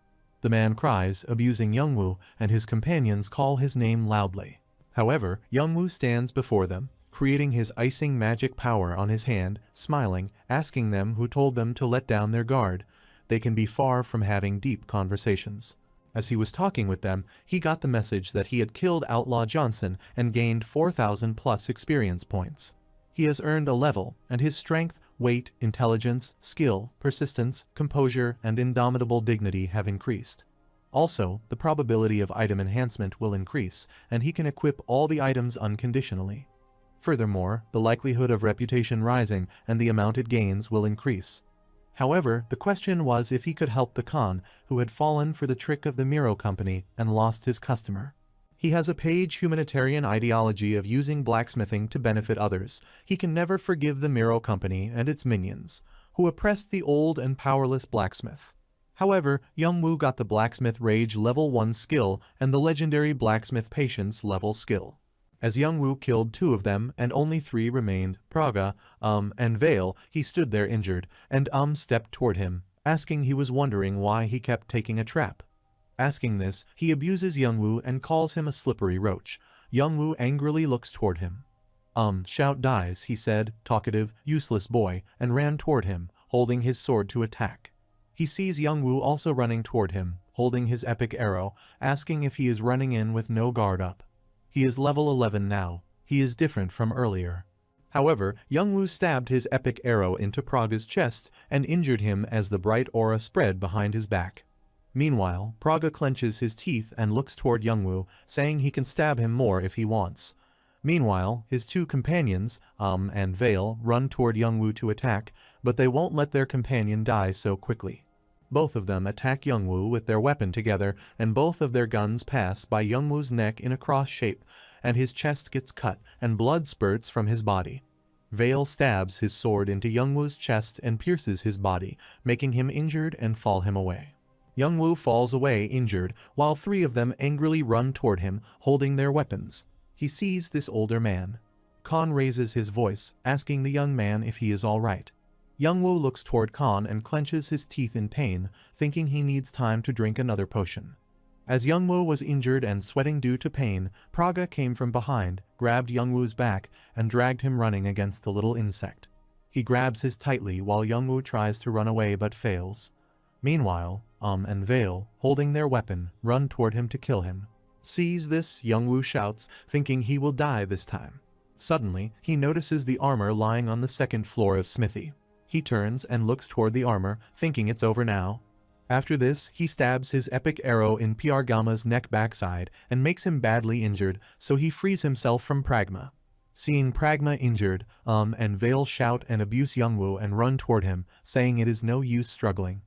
The man cries, abusing Youngwoo, and his companions call his name loudly. However, Youngwoo stands before them, creating his icing magic power on his hand, smiling, asking them who told them to let down their guard. They can be far from having deep conversations. As he was talking with them, he got the message that he had killed Outlaw Johnson and gained 4,000 plus experience points. He has earned a level, and his strength, weight, intelligence, skill, persistence, composure, and indomitable dignity have increased. Also, the probability of item enhancement will increase, and he can equip all the items unconditionally. Furthermore, the likelihood of reputation rising and the amount it gains will increase. However, the question was if he could help the Khan, who had fallen for the trick of the Miro Company and lost his customer. He has a page humanitarian ideology of using blacksmithing to benefit others. He can never forgive the Miro Company and its minions, who oppressed the old and powerless blacksmith. However, Youngwoo got the blacksmith rage level 1 skill and the legendary blacksmith patience level skill. As Youngwoo killed 2 of them and only 3 remained, Pagma, and Vale, he stood there injured, and stepped toward him, asking he was wondering why he kept taking a trap. Asking this, he abuses Youngwoo and calls him a slippery roach. Youngwoo angrily looks toward him. Shout dies, he said, talkative, useless boy, and ran toward him, holding his sword to attack. He sees Youngwoo also running toward him, holding his epic arrow, asking if he is running in with no guard up. He is level 11 now. He is different from earlier. However, Youngwoo stabbed his epic arrow into Pagma's chest and injured him as the bright aura spread behind his back. Meanwhile, Pagma clenches his teeth and looks toward Youngwoo, saying he can stab him more if he wants. Meanwhile, his 2 companions, and Vale, run toward Youngwoo to attack, but they won't let their companion die so quickly. Both of them attack Youngwoo with their weapon together, and both of their guns pass by Youngwoo's neck in a cross shape, and his chest gets cut, and blood spurts from his body. Vale stabs his sword into Youngwoo's chest and pierces his body, making him injured and fall him away. Youngwoo falls away injured, while 3 of them angrily run toward him, holding their weapons. He sees this older man. Khan raises his voice, asking the young man if he is all right. Youngwoo looks toward Khan and clenches his teeth in pain, thinking he needs time to drink another potion. As Youngwoo was injured and sweating due to pain, Pagma came from behind, grabbed Youngwoo's back, and dragged him running against the little insect. He grabs his tightly while Youngwoo tries to run away but fails. Meanwhile, and Vale, holding their weapon, run toward him to kill him. Sees this, Youngwoo shouts, thinking he will die this time. Suddenly, he notices the armor lying on the 2nd floor of Smithy. He turns and looks toward the armor, thinking it's over now. After this, he stabs his epic arrow in Pagma's neck backside and makes him badly injured, so he frees himself from Pagma. Seeing Pagma injured, and Vale shout and abuse Youngwoo and run toward him, saying it is no use struggling.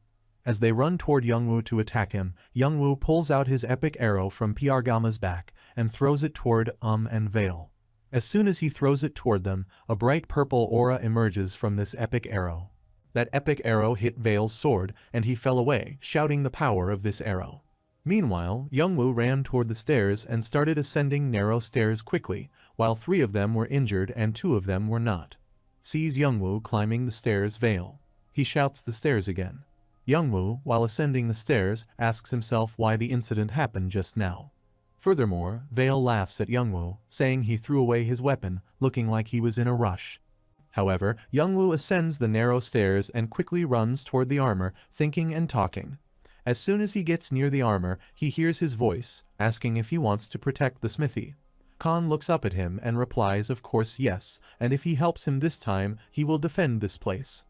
As they run toward Youngwoo to attack him, Youngwoo pulls out his epic arrow from Pagma's back and throws it toward and Vale. As soon as he throws it toward them, a bright purple aura emerges from this epic arrow. That epic arrow hit Vale's sword, and he fell away, shouting the power of this arrow. Meanwhile, Youngwoo ran toward the stairs and started ascending narrow stairs quickly, while 3 of them were injured and 2 of them were not. Sees Youngwoo climbing the stairs Vale. He shouts the stairs again. Youngwoo, while ascending the stairs, asks himself why the incident happened just now. Furthermore, Vale laughs at Youngwoo, saying he threw away his weapon, looking like he was in a rush. However, Youngwoo ascends the narrow stairs and quickly runs toward the armor, thinking and talking. As soon as he gets near the armor, he hears his voice, asking if he wants to protect the smithy. Khan looks up at him and replies of course yes, and if he helps him this time, he will defend this place.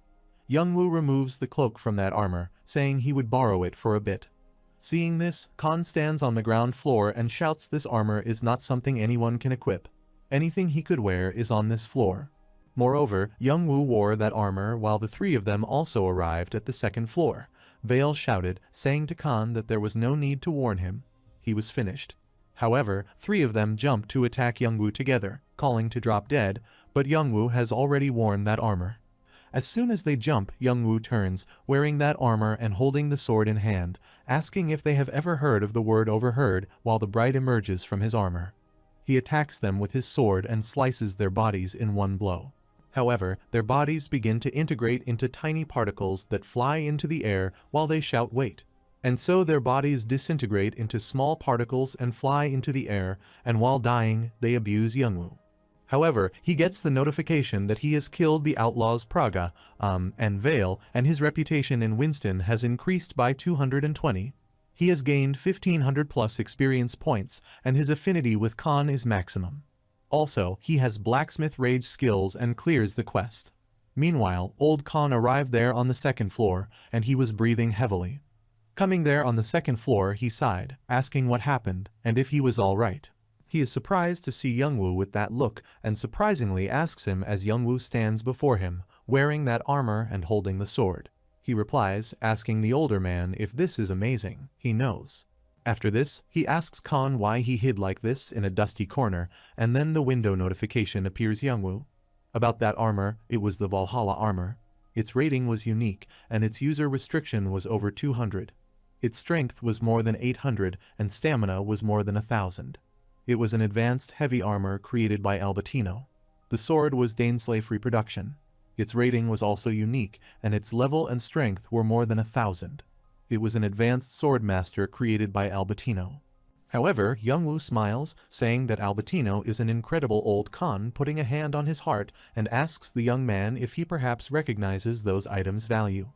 Youngwoo removes the cloak from that armor, saying he would borrow it for a bit. Seeing this, Khan stands on the ground floor and shouts this armor is not something anyone can equip. Anything he could wear is on this floor. Moreover, Youngwoo wore that armor while the 3 of them also arrived at the 2nd floor. Vale shouted, saying to Khan that there was no need to warn him. He was finished. However, 3 of them jumped to attack Youngwoo together, calling to drop dead, but Youngwoo has already worn that armor. As soon as they jump, Youngwoo turns, wearing that armor and holding the sword in hand, asking if they have ever heard of the word overheard while the bride emerges from his armor. He attacks them with his sword and slices their bodies in one blow. However, their bodies begin to integrate into tiny particles that fly into the air while they shout wait. And so their bodies disintegrate into small particles and fly into the air, and while dying, they abuse Youngwoo. However, he gets the notification that he has killed the outlaws Praga, and Vale, and his reputation in Winston has increased by 220. He has gained 1500 plus experience points, and his affinity with Khan is maximum. Also, he has blacksmith rage skills and clears the quest. Meanwhile, old Khan arrived there on the 2nd floor, and he was breathing heavily. Coming there on the 2nd floor, he sighed, asking what happened, and if he was all right. He is surprised to see Youngwoo with that look, and surprisingly asks him as Youngwoo stands before him, wearing that armor and holding the sword. He replies, asking the older man if this is amazing. He knows. After this, he asks Khan why he hid like this in a dusty corner, and then the window notification appears Youngwoo. About that armor, it was the Valhalla armor. Its rating was unique, and its user restriction was over 200. Its strength was more than 800, and stamina was more than 1000. It was an advanced heavy armor created by Albertino. The sword was Daneslave reproduction. Its rating was also unique, and its level and strength were more than 1000. It was an advanced sword master created by Albertino. However, Youngwoo smiles, saying that Albertino is an incredible old Khan, putting a hand on his heart, and asks the young man if he perhaps recognizes those items' value.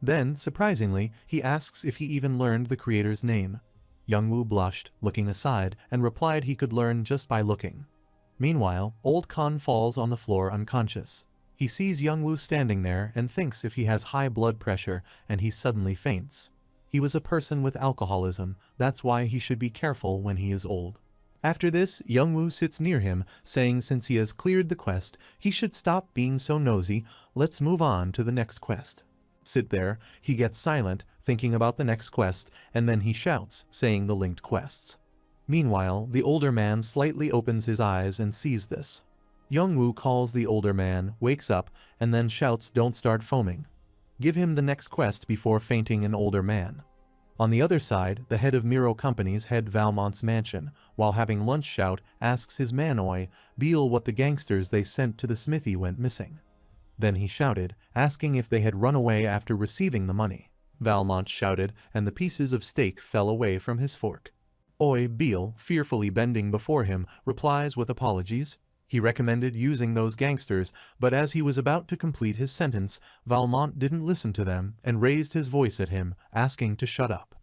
Then, surprisingly, he asks if he even learned the creator's name. Youngwoo blushed, looking aside, and replied he could learn just by looking. Meanwhile, old Khan falls on the floor unconscious. He sees Youngwoo standing there and thinks if he has high blood pressure, and he suddenly faints. He was a person with alcoholism, that's why he should be careful when he is old. After this, Youngwoo sits near him, saying since he has cleared the quest, he should stop being so nosy, let's move on to the next quest. Sit there, he gets silent, thinking about the next quest, and then he shouts, saying the linked quests. Meanwhile, the older man slightly opens his eyes and sees this. Youngwoo calls the older man, wakes up, and then shouts don't start foaming. Give him the next quest before fainting an older man. On the other side, the head of Miro Company's head Valmont's mansion, while having lunch shout, asks his manhwa, Beale what the gangsters they sent to the smithy went missing. Then he shouted, asking if they had run away after receiving the money. Valmont shouted, and the pieces of steak fell away from his fork. Oi, Beale, fearfully bending before him, replies with apologies. He recommended using those gangsters, but as he was about to complete his sentence, Valmont didn't listen to them and raised his voice at him, asking to shut up.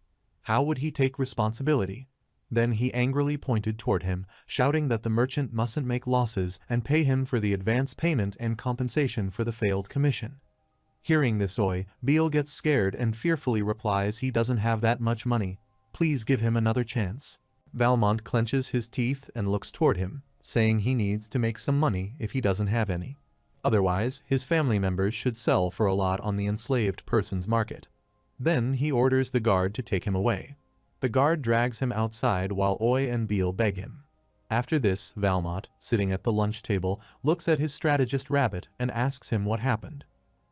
How would he take responsibility? Then he angrily pointed toward him, shouting that the merchant mustn't make losses and pay him for the advance payment and compensation for the failed commission. Hearing this Beale gets scared and fearfully replies he doesn't have that much money. Please give him another chance. Valmont clenches his teeth and looks toward him, saying he needs to make some money if he doesn't have any. Otherwise, his family members should sell for a lot on the enslaved person's market. Then he orders the guard to take him away. The guard drags him outside while and Beale beg him. After this, Valmont, sitting at the lunch table, looks at his strategist Rabbit and asks him what happened.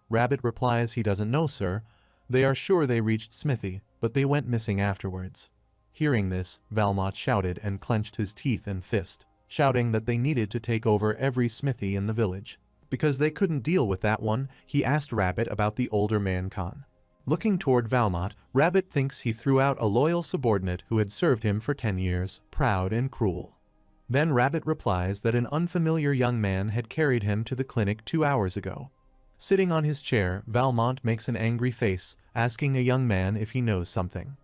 Rabbit replies he doesn't know, sir. They are sure they reached Smithy, but they went missing afterwards. Hearing this, Valmont shouted and clenched his teeth and fist, shouting that they needed to take over every smithy in the village. Because they couldn't deal with that one, he asked Rabbit about the older man Khan. Looking toward Valmont, Rabbit thinks he threw out a loyal subordinate who had served him for 10 years, proud and cruel. Then Rabbit replies that an unfamiliar young man had carried him to the clinic 2 hours ago. Sitting on his chair, Valmont makes an angry face, asking a young man if he knows something.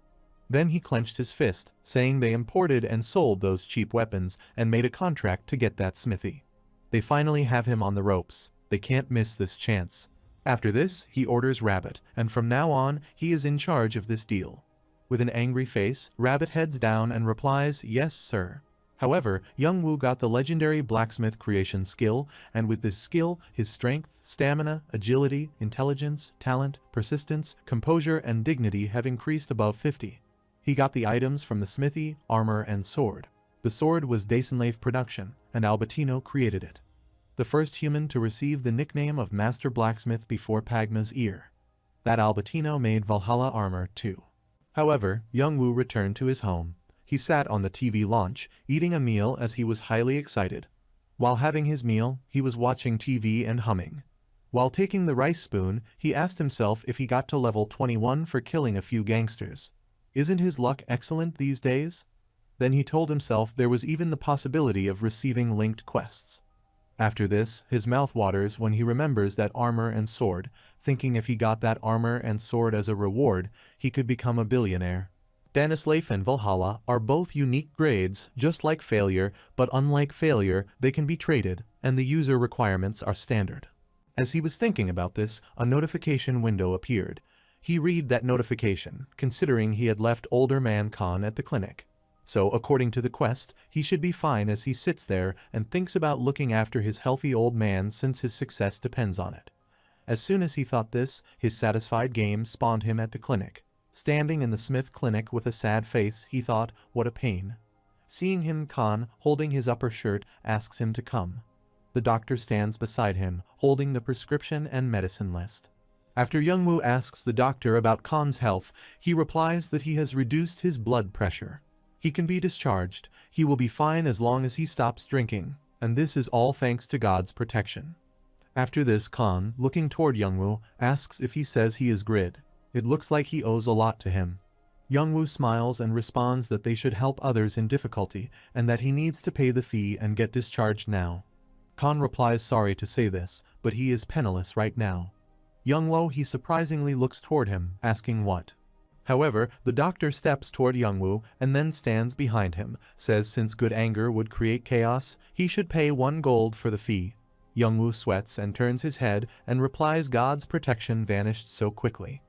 Then he clenched his fist, saying they imported and sold those cheap weapons and made a contract to get that smithy. They finally have him on the ropes. They can't miss this chance. After this, he orders Rabbit, and from now on, he is in charge of this deal. With an angry face, Rabbit heads down and replies, yes, sir. However, Young Woo got the legendary blacksmith creation skill, and with this skill, his strength, stamina, agility, intelligence, talent, persistence, composure, and dignity have increased above 50. He got the items from the smithy, armor, and sword. The sword was Dasenleif production, and Albertino created it. The first human to receive the nickname of Master Blacksmith before Pagma's ear. That Albertino made Valhalla armor too. However, Young Woo returned to his home. He sat on the TV launch, eating a meal as he was highly excited. While having his meal, he was watching TV and humming. While taking the rice spoon, he asked himself if he got to level 21 for killing a few gangsters. Isn't his luck excellent these days? Then he told himself there was even the possibility of receiving linked quests. After this, his mouth waters when he remembers that armor and sword, thinking if he got that armor and sword as a reward, he could become a billionaire. Danesleif and Valhalla are both unique grades, just like failure, but unlike failure, they can be traded, and the user requirements are standard. As he was thinking about this, a notification window appeared. He read that notification, considering he had left older man Khan at the clinic. So, according to the quest, he should be fine as he sits there and thinks about looking after his healthy old man since his success depends on it. As soon as he thought this, his satisfied game spawned him at the clinic. Standing in the Smith clinic with a sad face, he thought, what a pain. Seeing him, Khan, holding his upper shirt, asks him to come. The doctor stands beside him, holding the prescription and medicine list. After Young Woo asks the doctor about Khan's health, he replies that he has reduced his blood pressure. He can be discharged. He will be fine as long as he stops drinking, and this is all thanks to God's protection. After this, Khan, looking toward Young Woo, asks if he says he is grid. It looks like he owes a lot to him. Young Woo smiles and responds that they should help others in difficulty, and that he needs to pay the fee and get discharged now. Khan replies sorry to say this, but he is penniless right now. Young Woo he surprisingly looks toward him, asking what. However, the doctor steps toward Young Woo and then stands behind him, says since good anger would create chaos, he should pay 1 gold for the fee. Young Woo sweats and turns his head and replies God's protection vanished so quickly.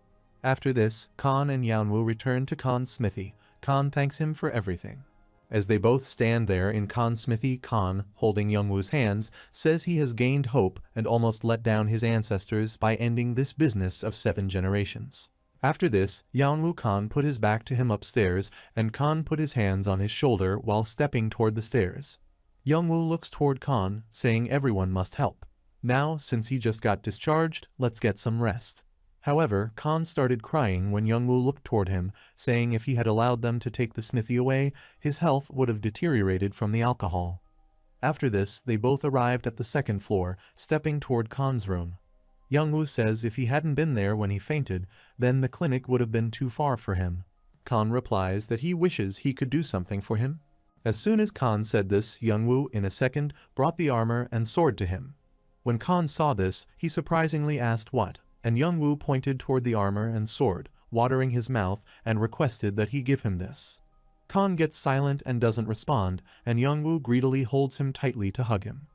After this, Khan and Young Woo return to Khan's smithy. Khan thanks him for everything. As they both stand there in Khan's smithy, Khan, holding Young Woo's hands, says he has gained hope and almost let down his ancestors by ending this business of 7 generations. After this, Young Woo Khan put his back to him upstairs, and Khan put his hands on his shoulder while stepping toward the stairs. Young Woo looks toward Khan, saying everyone must help. Now, since he just got discharged, let's get some rest. However, Khan started crying when Young Woo looked toward him, saying if he had allowed them to take the smithy away, his health would have deteriorated from the alcohol. After this, they both arrived at the 2nd floor, stepping toward Khan's room. Young Woo says if he hadn't been there when he fainted, then the clinic would have been too far for him. Khan replies that he wishes he could do something for him. As soon as Khan said this, Young Woo, in a second, brought the armor and sword to him. When Khan saw this, he surprisingly asked what, and Young Woo pointed toward the armor and sword, watering his mouth, and requested that he give him this. Khan gets silent and doesn't respond, and Young Woo greedily holds him tightly to hug him.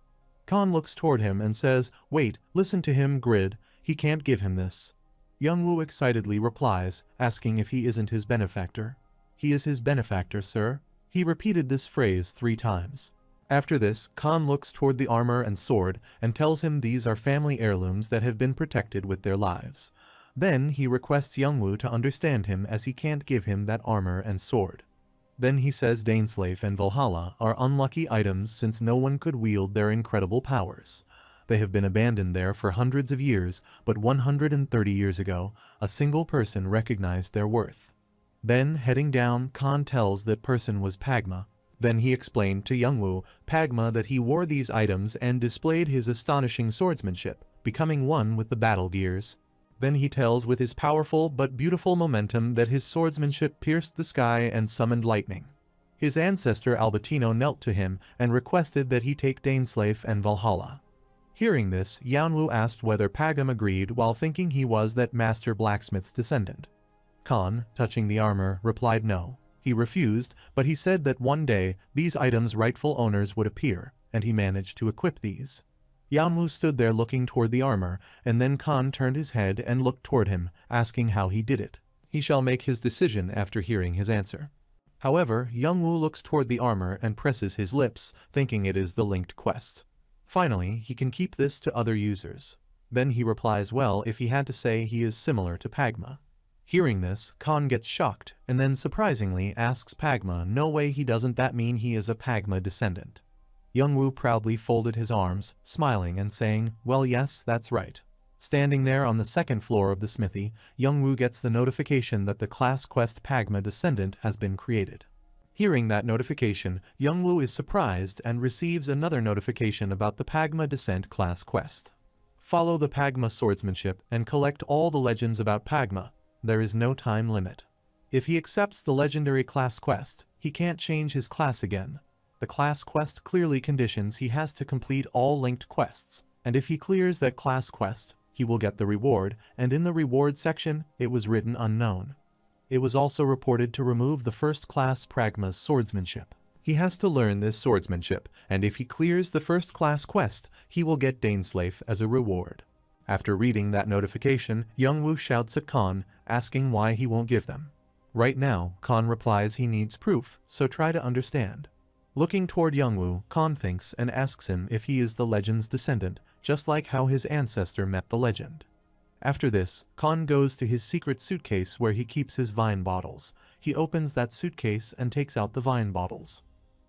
Khan looks toward him and says, wait, listen to him, Grid, he can't give him this. Young Woo excitedly replies, asking if he isn't his benefactor. He is his benefactor, sir. He repeated this phrase 3 times. After this, Khan looks toward the armor and sword and tells him these are family heirlooms that have been protected with their lives. Then he requests Young Woo to understand him as he can't give him that armor and sword. Then he says Danesleif and Valhalla are unlucky items since no one could wield their incredible powers. They have been abandoned there for hundreds of years, but 130 years ago, a single person recognized their worth. Then, heading down, Khan tells that person was Pagma. Then he explained to Young Woo, Pagma, that he wore these items and displayed his astonishing swordsmanship, becoming one with the battle gears. Then he tells with his powerful but beautiful momentum that his swordsmanship pierced the sky and summoned lightning. His ancestor Albertino knelt to him and requested that he take Danesleif and Valhalla. Hearing this, Young Woo asked whether Pagam agreed while thinking he was that Master Blacksmith's descendant. Khan, touching the armor, replied no. He refused, but he said that one day, these items' rightful owners would appear, and he managed to equip these. Young Woo stood there looking toward the armor, and then Khan turned his head and looked toward him, asking how he did it. He shall make his decision after hearing his answer. However, Youngwoo looks toward the armor and presses his lips, thinking it is the linked quest. Finally, he can keep this to other users. Then he replies well if he had to say he is similar to Pagma. Hearing this, Kon gets shocked, and then surprisingly asks Pagma no way he doesn't that mean he is a Pagma descendant. Youngwoo proudly folded his arms, smiling and saying, well yes, that's right. Standing there on the second floor of the smithy, Youngwoo gets the notification that the class quest Pagma descendant has been created. Hearing that notification, Youngwoo is surprised and receives another notification about the Pagma descent class quest. Follow the Pagma swordsmanship and collect all the legends about Pagma. There is no time limit. If he accepts the legendary class quest, he can't change his class again. The class quest clearly conditions he has to complete all linked quests, and if he clears that class quest, he will get the reward, and in the reward section, it was written unknown. It was also reported to remove the first class Pagma's swordsmanship. He has to learn this swordsmanship, and if he clears the first class quest, he will get Daneslave as a reward. After reading that notification, Youngwoo shouts at Kon, asking why he won't give them. Right now, Kon replies he needs proof, so try to understand. Looking toward Youngwoo, Kon thinks and asks him if he is the legend's descendant, just like how his ancestor met the legend. After this, Kon goes to his secret suitcase where he keeps his vine bottles. He opens that suitcase and takes out the vine bottles.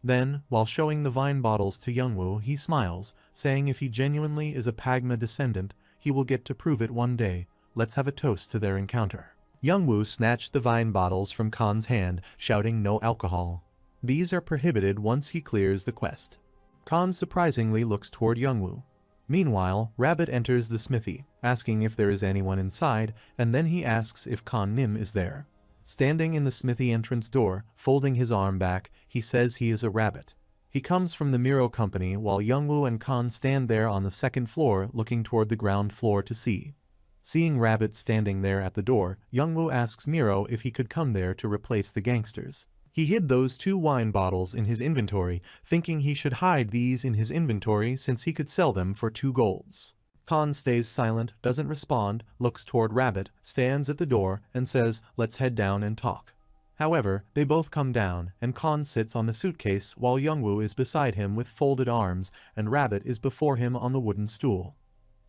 Then, while showing the vine bottles to Youngwoo, he smiles, saying if he genuinely is a Pagma descendant, he will get to prove it one day. Let's have a toast to their encounter. Youngwoo snatched the vine bottles from Kon's hand, shouting no alcohol. These are prohibited once he clears the quest. Kon surprisingly looks toward Youngwoo. Meanwhile, Rabbit enters the smithy, asking if there is anyone inside, and then he asks if Kon Nim is there. Standing in the smithy entrance door, folding his arm back, he says he is a rabbit. He comes from the Miro company while Youngwoo and Kon stand there on the second floor looking toward the ground floor to see. Seeing Rabbit standing there at the door, Youngwoo asks Miro if he could come there to replace the gangsters. He hid those 2 wine bottles in his inventory, thinking he should hide these in his inventory since he could sell them for 2 golds. Kon stays silent, doesn't respond, looks toward Rabbit, stands at the door, and says, let's head down and talk. However, they both come down, and Kon sits on the suitcase while Youngwoo is beside him with folded arms, and Rabbit is before him on the wooden stool.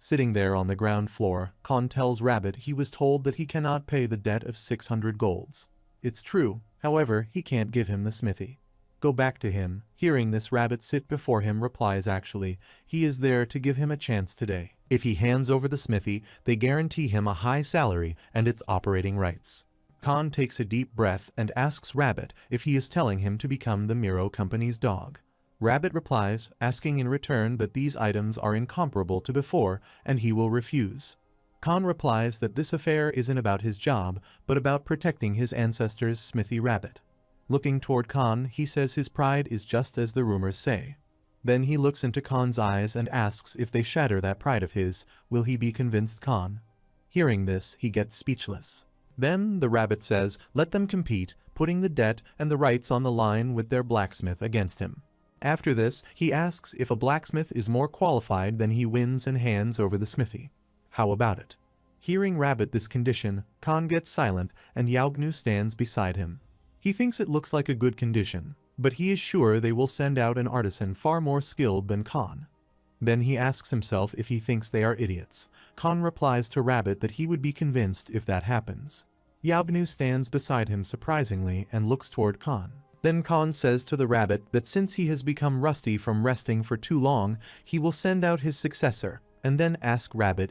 Sitting there on the ground floor, Kon tells Rabbit he was told that he cannot pay the debt of 600 golds. It's true, however, he can't give him the smithy. Go back to him. Hearing this, Rabbit sit before him replies actually, he is there to give him a chance today. If he hands over the smithy, they guarantee him a high salary and its operating rights. Kon takes a deep breath and asks Rabbit if he is telling him to become the Miro company's dog. Rabbit replies, asking in return that these items are incomparable to before, and he will refuse. Kon replies that this affair isn't about his job, but about protecting his ancestors' smithy Rabbit. Looking toward Kon, he says his pride is just as the rumors say. Then he looks into Kon's eyes and asks if they shatter that pride of his, will he be convinced Kon? Hearing this, he gets speechless. Then the Rabbit says, let them compete, putting the debt and the rights on the line with their blacksmith against him. After this, he asks if a blacksmith is more qualified than he wins and hands over the smithy. How about it? Hearing Rabbit this condition, Kon gets silent and Yaognu stands beside him. He thinks it looks like a good condition, but he is sure they will send out an artisan far more skilled than Kon. Then he asks himself if he thinks they are idiots. Kon replies to Rabbit that he would be convinced if that happens. Yaognu stands beside him surprisingly and looks toward Kon. Then Kon says to the Rabbit that since he has become rusty from resting for too long, he will send out his successor, and then ask Rabbit